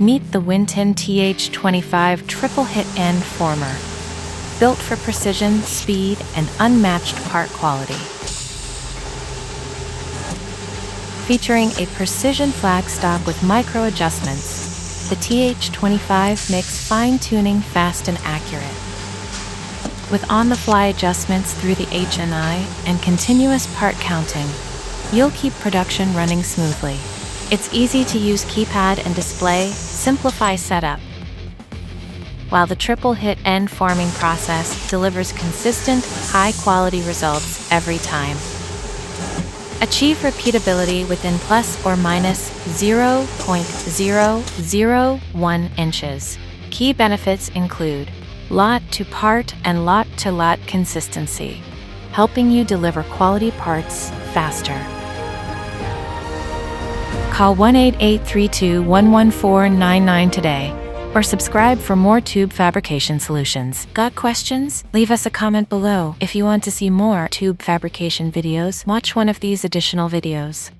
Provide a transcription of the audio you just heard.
Meet the Winton TH25 triple hit end former. Built for precision, speed, and unmatched part quality. Featuring a precision flag stock with micro adjustments, the TH25 makes fine-tuning fast and accurate. With on-the-fly adjustments through the HNI and continuous part counting, you'll keep production running smoothly. Its easy-to-use keypad and display simplify setup, while the triple hit end forming process delivers consistent, high-quality results every time. Achieve repeatability within plus or minus 0.001 inches. Key benefits include lot-to-part and lot-to-lot consistency, helping you deliver quality parts faster. Call 1-8832-11499 today, or subscribe for more tube fabrication solutions. Got questions? Leave us a comment below. If you want to see more tube fabrication videos, watch one of these additional videos.